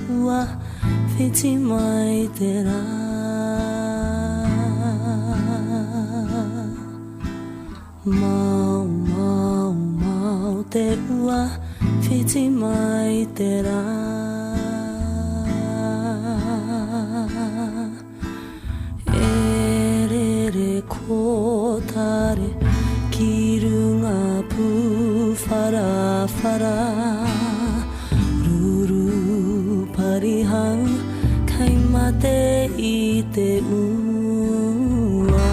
ua Whiti Mai Te Ra Mau, mau, mau te ua Whiti Mai Te Ra E re re kōtare Ki runga pu whara whara Ruru parihau Kai mate I te ua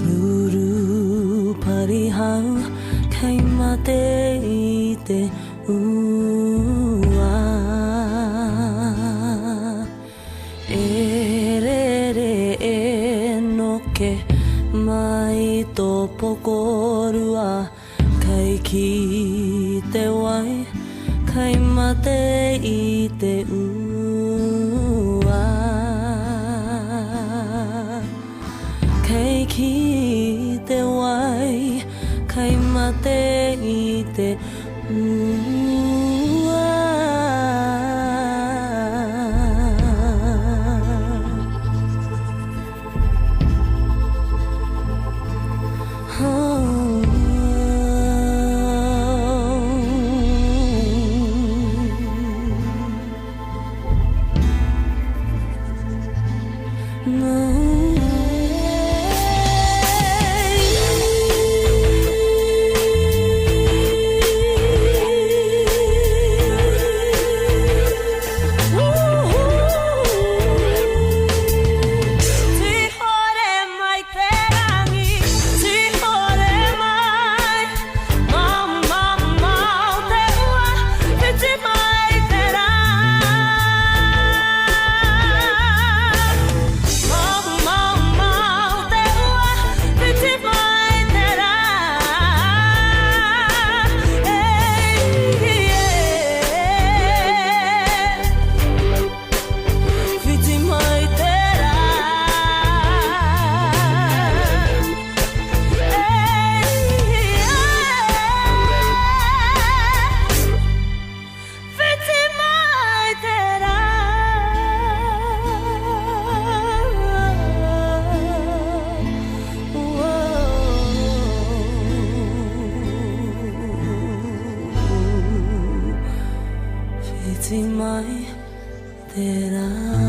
Ruru parihau Kai mate I te ua E re re e no ke Mai tō pokorua Kai ki te wai Kai mate I te ua Kai ki te wai Kai mate I te Whiti Mai Te Ra